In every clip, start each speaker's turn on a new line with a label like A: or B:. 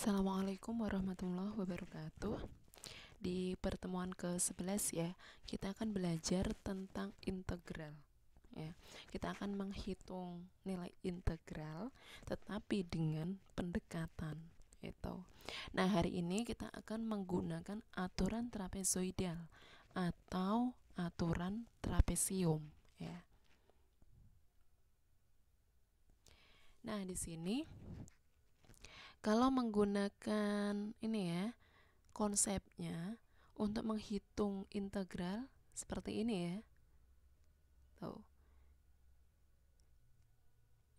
A: Assalamualaikum warahmatullahi wabarakatuh. Di pertemuan ke-11 ya, kita akan belajar tentang integral. Ya, kita akan menghitung nilai integral tetapi dengan pendekatan itu. Nah, hari ini kita akan menggunakan aturan trapezoidal atau aturan trapesium ya. Nah, di sini kalau menggunakan ini ya, konsepnya untuk menghitung integral seperti ini ya. Tuh.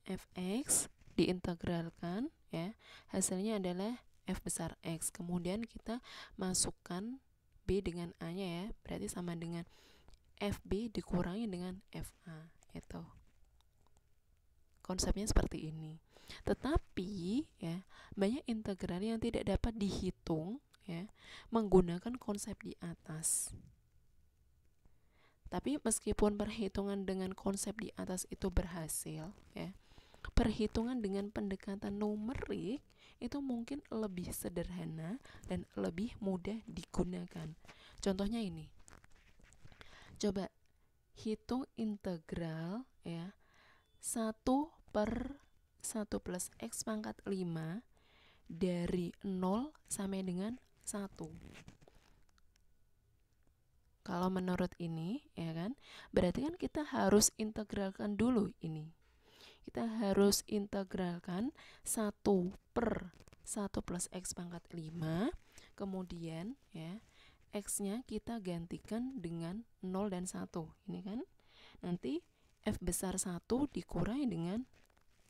A: Fx diintegralkan ya. Hasilnya adalah f besar x. Kemudian kita masukkan b dengan a-nya ya. Berarti sama dengan fb dikurangi dengan fa. Itu. Konsepnya seperti ini. Tetapi ya, banyak integral yang tidak dapat dihitung ya menggunakan konsep di atas. Tapi meskipun perhitungan dengan konsep di atas itu berhasil ya, perhitungan dengan pendekatan numerik itu mungkin lebih sederhana dan lebih mudah digunakan. Contohnya ini. Coba hitung integral ya 1 per 1 plus x pangkat 5 dari 0 sampai dengan 1. Kalau menurut ini ya kan, berarti kan kita harus integralkan dulu ini. Kita harus integralkan 1 per 1 plus x pangkat 5. Kemudian ya, x-nya kita gantikan dengan 0 dan 1. Ini kan. Nanti f besar 1 dikurangi dengan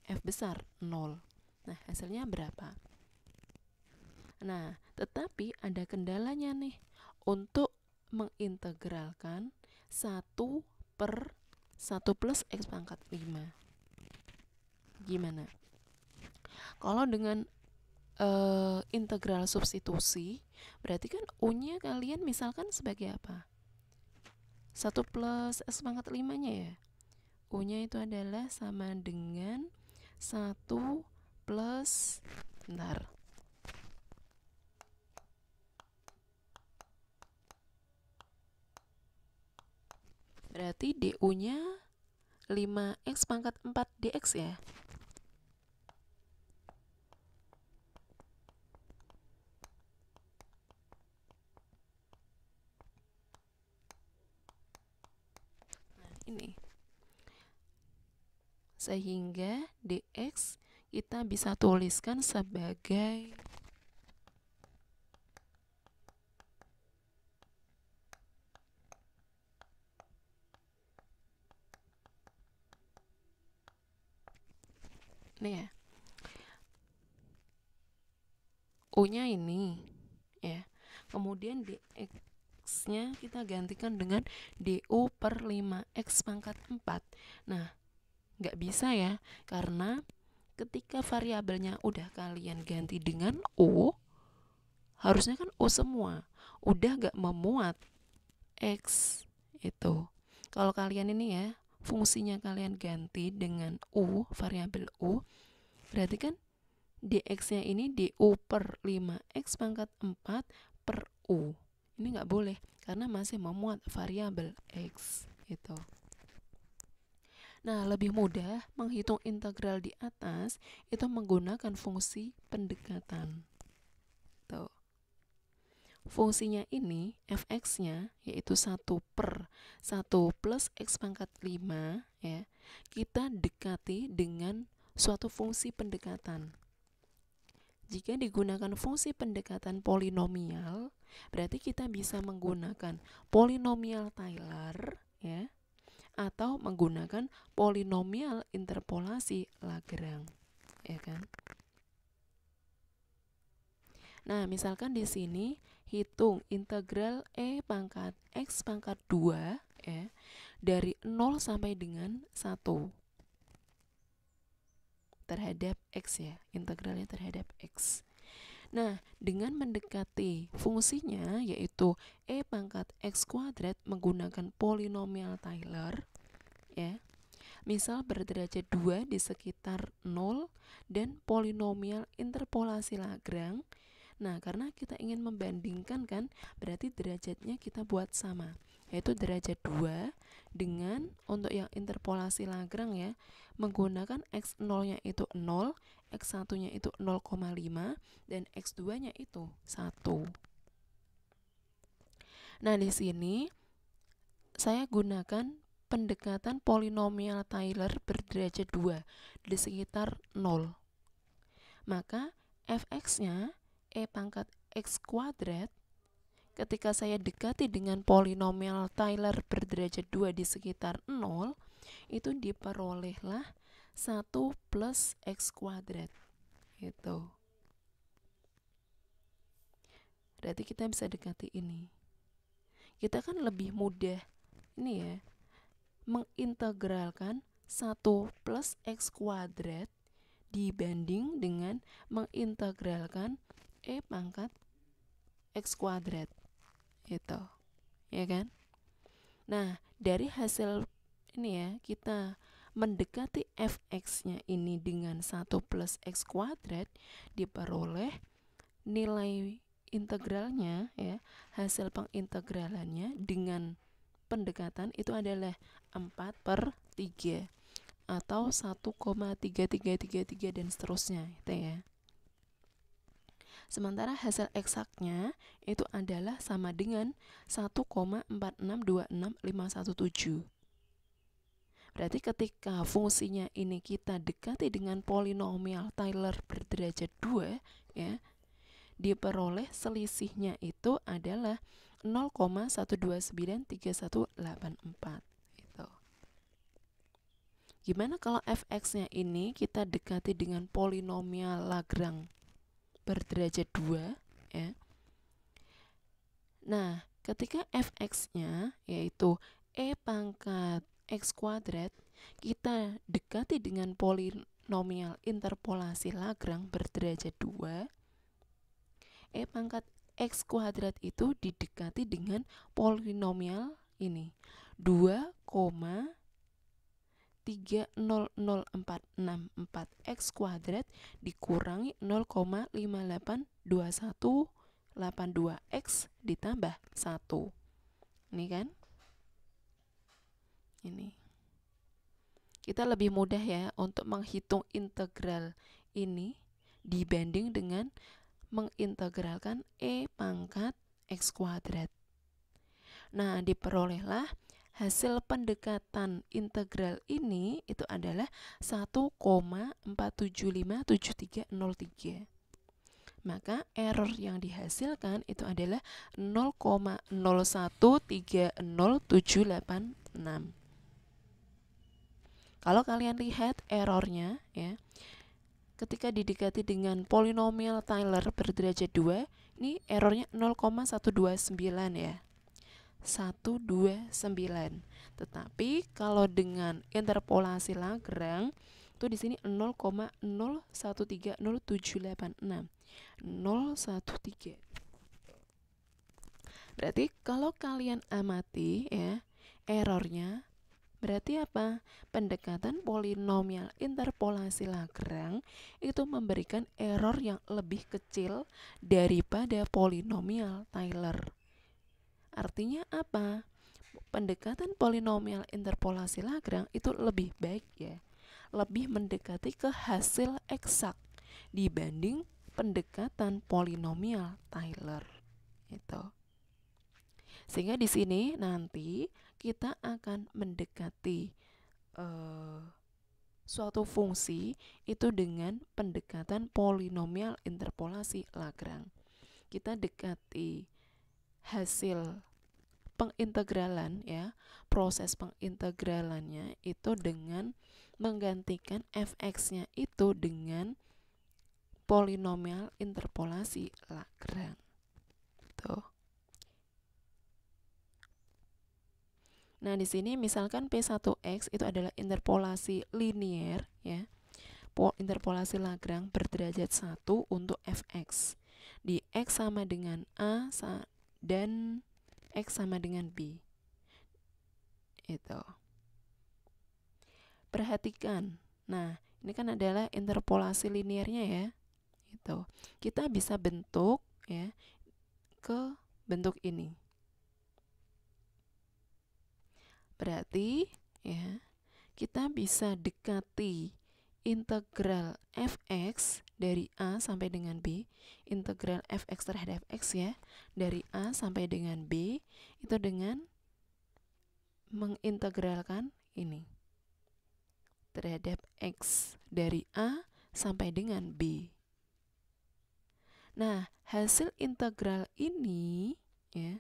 A: f besar 0. Nah, hasilnya berapa? Nah, tetapi ada kendalanya nih. Untuk mengintegralkan 1 per 1 plus x pangkat 5. Gimana? Kalau dengan integral substitusi, berarti kan u-nya kalian misalkan sebagai apa? 1 plus x pangkat 5-nya ya. U-nya itu adalah sama dengan 1 plus bentar. Berarti du-nya 5x pangkat 4 dx ya. Nah, ini. Sehingga dx kita bisa tuliskan sebagai ini ya. U-nya ini ya. Kemudian dx-nya kita gantikan dengan du per 5x pangkat 4. Nah, nggak bisa ya, karena ketika variabelnya udah kalian ganti dengan u, harusnya kan u semua. Udah nggak memuat x itu. Kalau kalian ini ya, fungsinya kalian ganti dengan u, variabel u, berarti kan dx-nya ini du per 5x pangkat 4 per u. Ini nggak boleh karena masih memuat variabel x itu. Nah, lebih mudah menghitung integral di atas itu menggunakan fungsi pendekatan. Tuh. Fungsinya ini fx-nya yaitu 1 per 1 plus x pangkat 5 ya. Kita dekati dengan suatu fungsi pendekatan. Jika digunakan fungsi pendekatan polinomial, berarti kita bisa menggunakan polinomial Taylor ya, atau menggunakan polinomial interpolasi Lagrange, ya kan? Nah, misalkan di sini hitung integral e pangkat x pangkat 2 ya, dari 0 sampai dengan 1 terhadap x ya, integralnya terhadap x. Nah, dengan mendekati fungsinya yaitu e pangkat x kuadrat menggunakan polinomial Taylor ya, misal berderajat 2 di sekitar 0 dan polinomial interpolasi Lagrange. Nah, karena kita ingin membandingkan kan, berarti derajatnya kita buat sama, yaitu derajat 2 dengan untuk yang interpolasi Lagrange ya, menggunakan x0-nya itu 0, x1-nya itu 0,5 dan x2-nya itu 1. Nah, di sini saya gunakan pendekatan polinomial Taylor berderajat 2 di sekitar 0. Maka fx-nya e pangkat x kuadrat ketika saya dekati dengan polinomial Taylor berderajat 2 di sekitar 0, itu diperolehlah 1 plus x kuadrat. Gitu. Berarti kita bisa dekati ini. Kita kan lebih mudah ini ya, mengintegralkan 1 plus x kuadrat dibanding dengan mengintegralkan e pangkat x kuadrat. Itu, ya kan? Nah, dari hasil ini ya, kita mendekati fx-nya ini dengan 1 plus x kuadrat, diperoleh nilai integralnya ya, hasil pengintegralannya dengan pendekatan itu adalah 4/3 atau 1,3333 dan seterusnya itu ya. Sementara hasil eksaknya itu adalah sama dengan 1,4626517. Berarti ketika fungsinya ini kita dekati dengan polinomial Taylor berderajat 2 ya, diperoleh selisihnya itu adalah 0,1293184 gitu. Gimana kalau fx-nya ini kita dekati dengan polinomial Lagrange berderajat 2 ya. Nah, ketika fx-nya yaitu e pangkat x kuadrat, kita dekati dengan polinomial interpolasi Lagrange berderajat 2, e pangkat x kuadrat itu didekati dengan polinomial ini 2,300464 x kuadrat dikurangi 0,582182 x ditambah 1. Ini kan? Ini. Kita lebih mudah ya untuk menghitung integral ini dibanding dengan mengintegralkan e pangkat x kuadrat. Nah, diperolehlah hasil pendekatan integral ini itu adalah 1,4757303. Maka error yang dihasilkan itu adalah 0,0130786. Kalau kalian lihat errornya ya, ketika didekati dengan polinomial Taylor berderajat 2, ini errornya 0,129 ya. 129. Tetapi kalau dengan interpolasi Lagrange itu di sini 0,0130786. 013. Berarti kalau kalian amati ya, errornya berarti apa? Pendekatan polinomial interpolasi Lagrange itu memberikan error yang lebih kecil daripada polinomial Taylor. Artinya apa? Pendekatan polinomial interpolasi Lagrange itu lebih baik ya, lebih mendekati ke hasil eksak dibanding pendekatan polinomial Taylor itu. Sehingga di sini nanti kita akan mendekati suatu fungsi itu dengan pendekatan polinomial interpolasi Lagrange. Kita dekati hasil pengintegralan ya, proses pengintegralannya itu dengan menggantikan fx-nya itu dengan polinomial interpolasi Lagrange. Tuh. Nah, di sini misalkan P1x itu adalah interpolasi linier ya. Interpolasi Lagrange berderajat 1 untuk fx. Di x sama dengan a dan x sama dengan b. Itu. perhatikan. Nah, ini kan adalah interpolasi linearnya ya. Itu. Kita bisa bentuk ya ke bentuk ini. Berarti ya, kita bisa dekati integral fx dari A sampai dengan B, integral fx terhadap x ya, dari A sampai dengan B, itu dengan mengintegralkan ini terhadap x dari A sampai dengan B. Nah, hasil integral ini ya,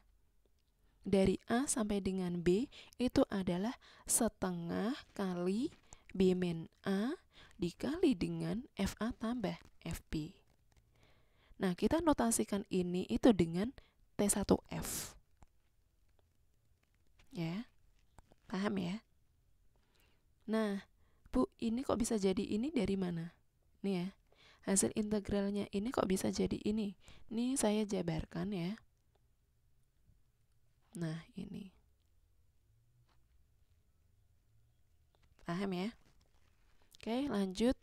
A: dari A sampai dengan B itu adalah setengah kali B min A dikali dengan FA tambah FB. Nah, kita notasikan ini itu dengan T1F. Ya, paham ya? Nah, Bu, ini kok bisa jadi ini dari mana? Nih ya, hasil integralnya ini kok bisa jadi ini? Ini saya jabarkan ya. Nah, ini. Paham ya? Oke, lanjut.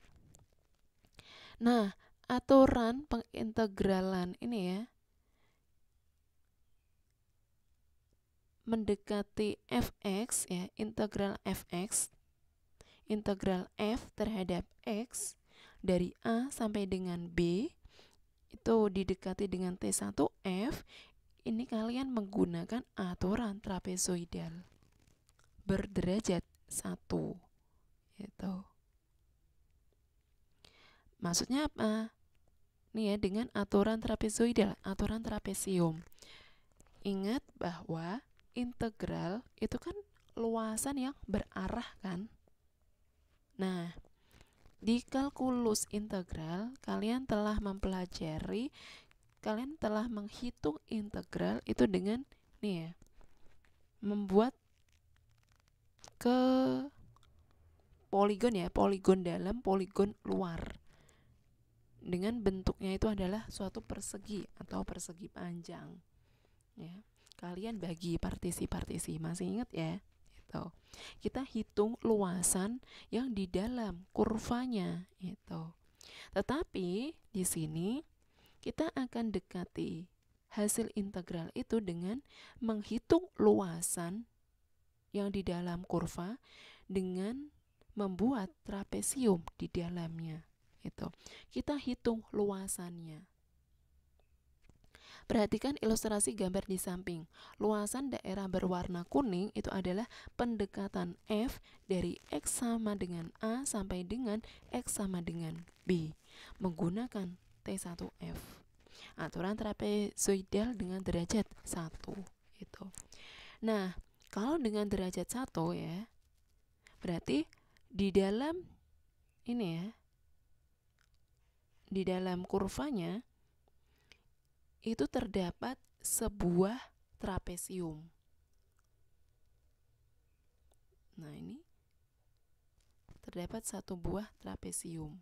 A: Nah, aturan pengintegralan ini ya, mendekati fx ya, integral fx, integral f terhadap x dari A sampai dengan B itu didekati dengan T1F. Ini kalian menggunakan aturan trapezoidal berderajat 1 gitu. Maksudnya apa? Nih ya, dengan aturan trapezoidal, aturan trapesium. Ingat bahwa integral itu kan luasan yang berarah kan. Nah, di kalkulus integral kalian telah mempelajari, kalian telah menghitung integral itu dengan nih ya, membuat ke poligon ya, poligon dalam, poligon luar. Dengan bentuknya itu adalah suatu persegi atau persegi panjang. Ya, kalian bagi partisi-partisi, masih ingat ya? Itu. Kita hitung luasan yang di dalam kurvanya itu. Tetapi di sini kita akan dekati hasil integral itu dengan menghitung luasan yang di dalam kurva dengan membuat trapesium di dalamnya. Itu. Kita hitung luasannya. Perhatikan ilustrasi gambar di samping. Luasan daerah berwarna kuning itu adalah pendekatan F dari X sama dengan A sampai dengan X sama dengan B menggunakan T1F. Aturan trapezoidal dengan derajat 1 itu. Nah, kalau dengan derajat 1 ya, berarti di dalam ini ya, di dalam kurvanya itu terdapat sebuah trapesium. Nah, ini terdapat satu buah trapesium.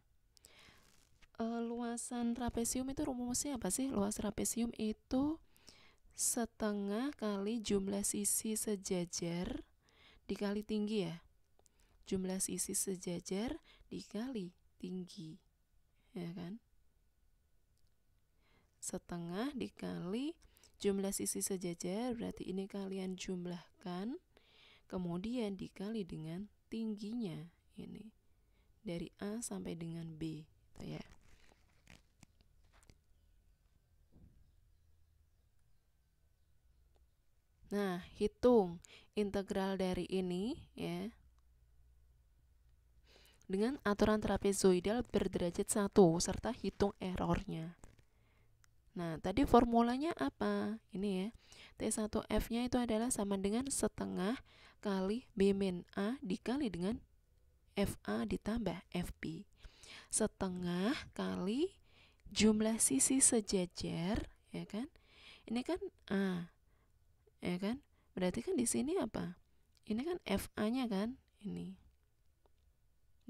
A: Luasan trapesium itu rumusnya apa sih? Luas trapesium itu setengah kali jumlah sisi sejajar dikali tinggi ya. Jumlah sisi sejajar dikali tinggi, ya kan? Setengah dikali jumlah sisi sejajar, berarti ini kalian jumlahkan, kemudian dikali dengan tingginya ini dari A sampai dengan B, gitu ya. Nah, hitung integral dari ini ya dengan aturan trapezoidal berderajat 1 serta hitung errornya. Nah, tadi formulanya apa? Ini ya, T1F-nya itu adalah sama dengan setengah kali B min A dikali dengan FA ditambah FB. Setengah kali jumlah sisi sejajar, ya kan? Ini kan A, ya kan? Berarti kan di sini apa? Ini kan FA-nya kan? Ini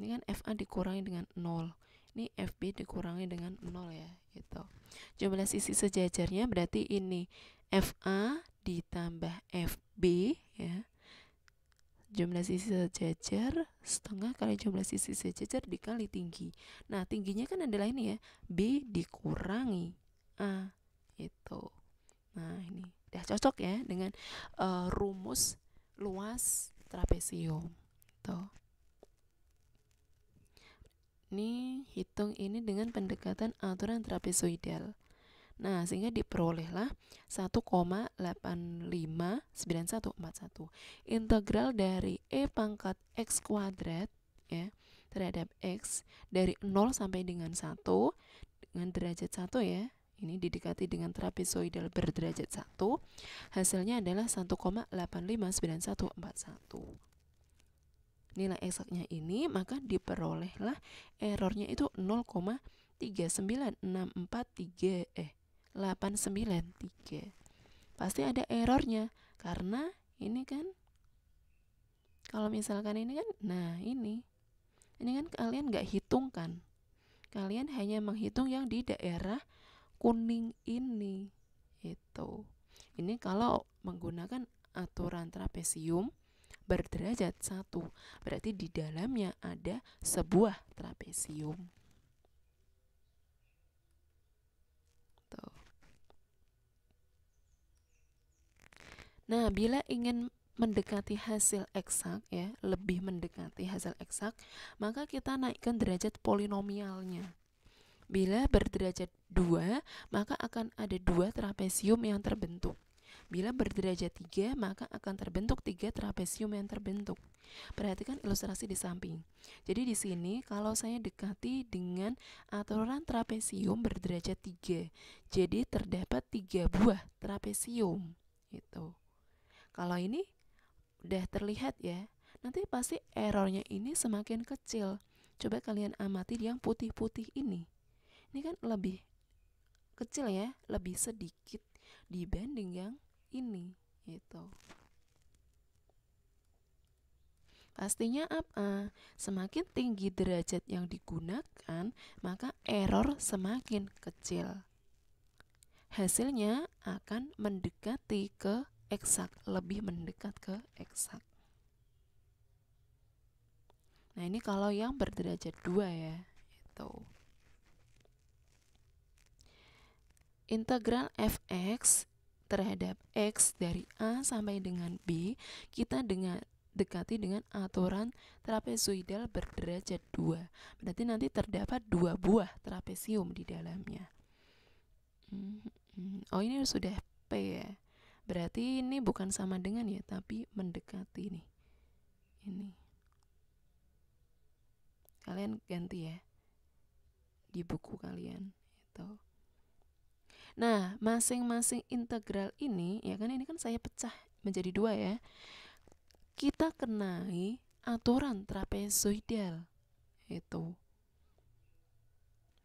A: kan FA dikurangi dengan 0. Ini FB dikurangi dengan 0 ya, gitu. Jumlah sisi sejajarnya berarti ini FA ditambah FB ya. jumlah sisi sejajar setengah kali jumlah sisi sejajar dikali tinggi. Nah, tingginya kan adalah ini ya, B dikurangi A, itu. Nah, ini udah cocok ya dengan rumus luas trapesium. Tuh. Ini hitung ini dengan pendekatan aturan trapezoidal. Nah, sehingga diperolehlah 1,859141. Integral dari E pangkat X kuadrat ya terhadap X dari 0 sampai dengan 1 dengan derajat 1 ya. Ini didekati dengan trapezoidal berderajat 1. Hasilnya adalah 1,859141. Nilai eksaknya ini maka diperolehlah errornya itu 0,39643 pasti ada errornya karena ini kan kalau misalkan ini kan ini kan kalian nggak hitungkan, kalian hanya menghitung yang di daerah kuning ini. Ini kalau menggunakan aturan trapesium berderajat 1, berarti di dalamnya ada sebuah trapesium. Tuh. Nah, bila ingin mendekati hasil eksak ya, lebih mendekati hasil eksak, maka kita naikkan derajat polinomialnya. Bila berderajat 2, maka akan ada 2 trapesium yang terbentuk. Bila berderajat 3, maka akan terbentuk 3 trapesium yang terbentuk. Perhatikan ilustrasi di samping. Jadi di sini kalau saya dekati dengan aturan trapesium berderajat 3, jadi terdapat 3 buah trapesium. Kalau ini udah terlihat ya, nanti pasti errornya ini semakin kecil. Coba kalian amati yang putih-putih ini. Ini kan lebih kecil ya, lebih sedikit dibanding yang ini. Pastinya apa? Semakin tinggi derajat yang digunakan, maka error semakin kecil. Hasilnya akan mendekati ke eksak, lebih mendekat ke eksak. Nah, ini kalau yang berderajat 2 ya. Integral fx terhadap x dari A sampai dengan B kita dekati dengan aturan trapezoidal berderajat 2. Berarti nanti terdapat 2 buah trapesium di dalamnya. Oh, ini sudah P ya. Berarti ini bukan sama dengan ya, tapi mendekati nih. Ini. Kalian ganti ya di buku kalian itu. Nah, masing-masing integral ini ya kan, ini kan saya pecah menjadi 2 ya. Kita kenai aturan trapezoidal itu.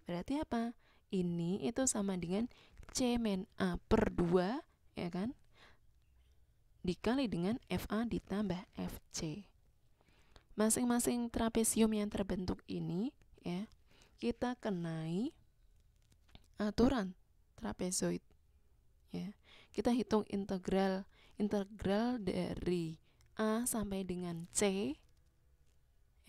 A: Berarti apa? Ini itu sama dengan C min A per 2 ya kan, dikali dengan FA ditambah FC. Masing-masing trapesium yang terbentuk ini ya, kita kenai aturan trapezoid ya. Kita hitung integral dari A sampai dengan C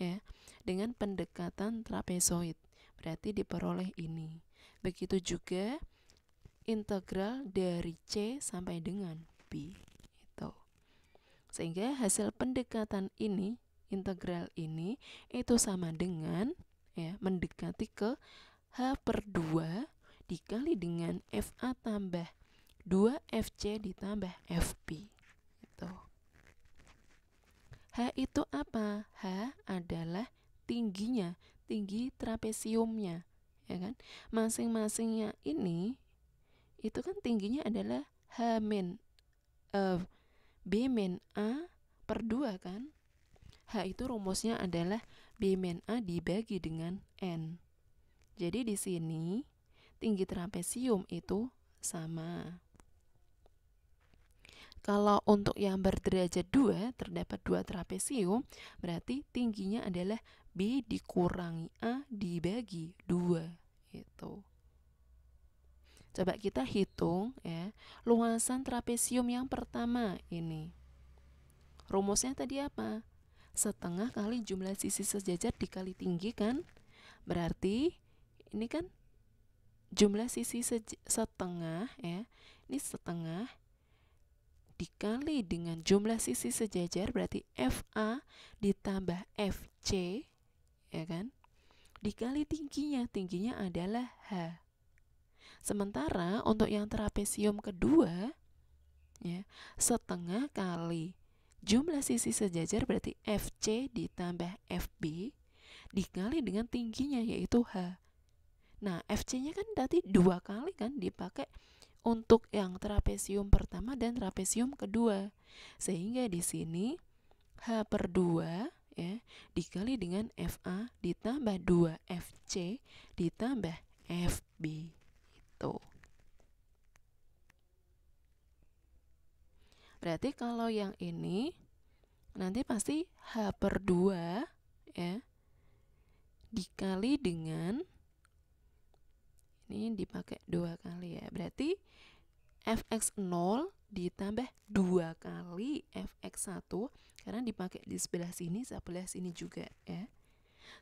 A: ya dengan pendekatan trapezoid. Berarti diperoleh ini. Begitu juga integral dari C sampai dengan B itu. Sehingga hasil pendekatan ini, integral ini itu sama dengan ya mendekati ke H per 2 dikali dengan FA tambah 2FC ditambah FB. H itu apa? H adalah tingginya, tinggi trapesiumnya, ya kan? Masing-masingnya ini itu kan tingginya adalah B min A per 2 kan? H itu rumusnya adalah B min A dibagi dengan N. Jadi di sini tinggi trapesium itu sama. Kalau untuk yang berderajat 2 terdapat 2 trapesium, berarti tingginya adalah B dikurangi A dibagi 2 itu. Coba kita hitung ya, luasan trapesium yang pertama ini. rumusnya tadi apa? Setengah kali jumlah sisi sejajar dikali tinggi kan? Berarti ini kan jumlah sisi setengah ya. Ini setengah dikali dengan jumlah sisi sejajar, berarti FA ditambah FC ya kan? Dikali tingginya adalah H. Sementara untuk yang trapesium kedua ya, setengah kali jumlah sisi sejajar berarti FC ditambah FB dikali dengan tingginya yaitu H. Nah, FC-nya kan tadi 2 kali kan dipakai untuk yang trapesium pertama dan trapesium kedua. Sehingga di sini H/2 ya dikali dengan FA ditambah 2 FC ditambah FB. Itu. Berarti kalau yang ini nanti pasti H/2 ya dikali dengan ini dipakai 2 kali ya. Berarti fx0 ditambah 2 kali fx1 karena dipakai di sebelah sini juga ya.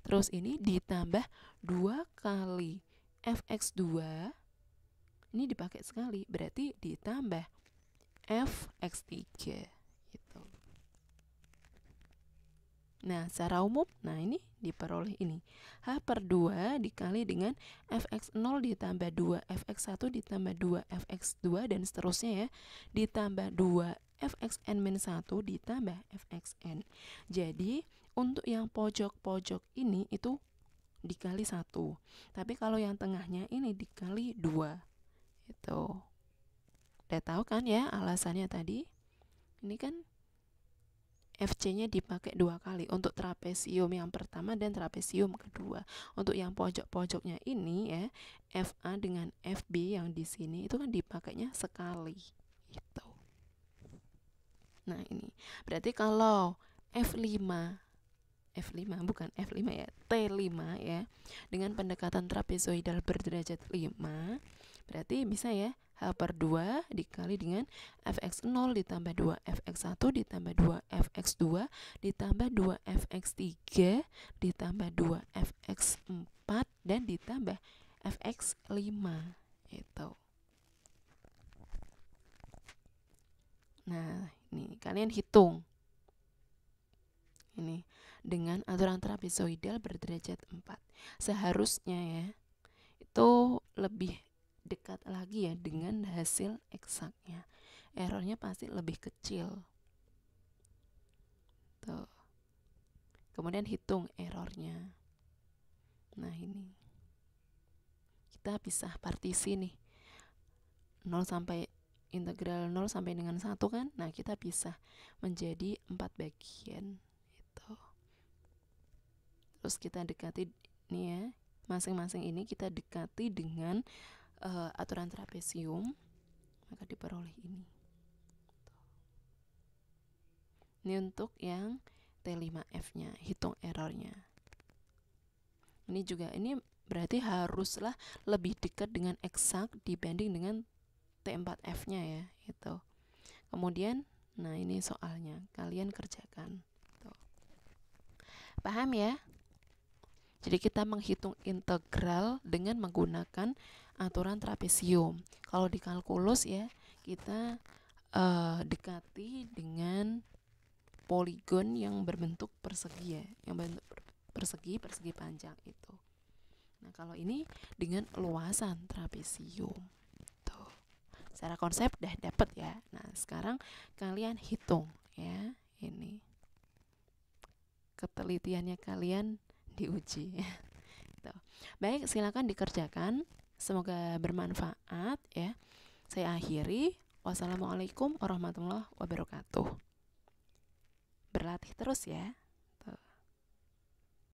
A: Terus ini ditambah 2 kali fx2 ini dipakai sekali, berarti ditambah fx3 gitu. Nah, secara umum, nah ini diperoleh ini. H/2 dikali dengan fx0 ditambah 2 fx1 ditambah 2 fx2 dan seterusnya ya. Ditambah 2 fxn-1 ditambah fxn. Jadi, untuk yang pojok-pojok ini itu dikali 1. Tapi kalau yang tengahnya ini dikali 2. Itu. Udah tahu kan ya alasannya tadi? Ini kan FC-nya dipakai 2 kali untuk trapesium yang pertama dan trapesium kedua. Untuk yang pojok-pojoknya ini ya, FA dengan FB yang di sini itu kan dipakainya sekali. Gitu. Nah, ini. Berarti kalau F5 bukan F5 ya, T5 ya, dengan pendekatan trapezoidal berderajat 5, berarti bisa ya H/2 dikali dengan fx0 ditambah 2 fx1 ditambah 2 fx2 ditambah 2 fx3 ditambah 2 fx4 dan ditambah fx5 itu. Nah, ini kalian hitung ini dengan aturan trapezoidal berderajat 4. Seharusnya ya itu lebih dekat lagi ya dengan hasil eksaknya. Errornya pasti lebih kecil. Tuh. Kemudian hitung errornya. Nah, ini. Kita pisah partisi nih. 0 sampai integral 0 sampai dengan 1 kan? Nah, kita pisah menjadi 4 bagian. Itu. Terus kita dekati nih ya. Masing-masing ini kita dekati dengan aturan trapesium, maka diperoleh ini. Ini untuk yang T5F-nya, hitung errornya. Ini juga, ini berarti haruslah lebih dekat dengan eksak dibanding dengan T4F-nya ya, gitu. Kemudian, nah ini soalnya, kalian kerjakan. Tuh. Paham ya? Jadi kita menghitung integral dengan menggunakan aturan trapesium. Kalau di kalkulus ya, kita dekati dengan poligon yang berbentuk persegi ya, yang berbentuk persegi panjang itu. Nah, kalau ini dengan luasan trapesium. Tuh. Secara konsep udah dapet ya. Nah, sekarang kalian hitung ya, ini. Ketelitiannya kalian diuji. Tuh. Baik, silakan dikerjakan. Semoga bermanfaat ya. Saya akhiri. Wassalamualaikum warahmatullahi wabarakatuh. Berlatih terus ya.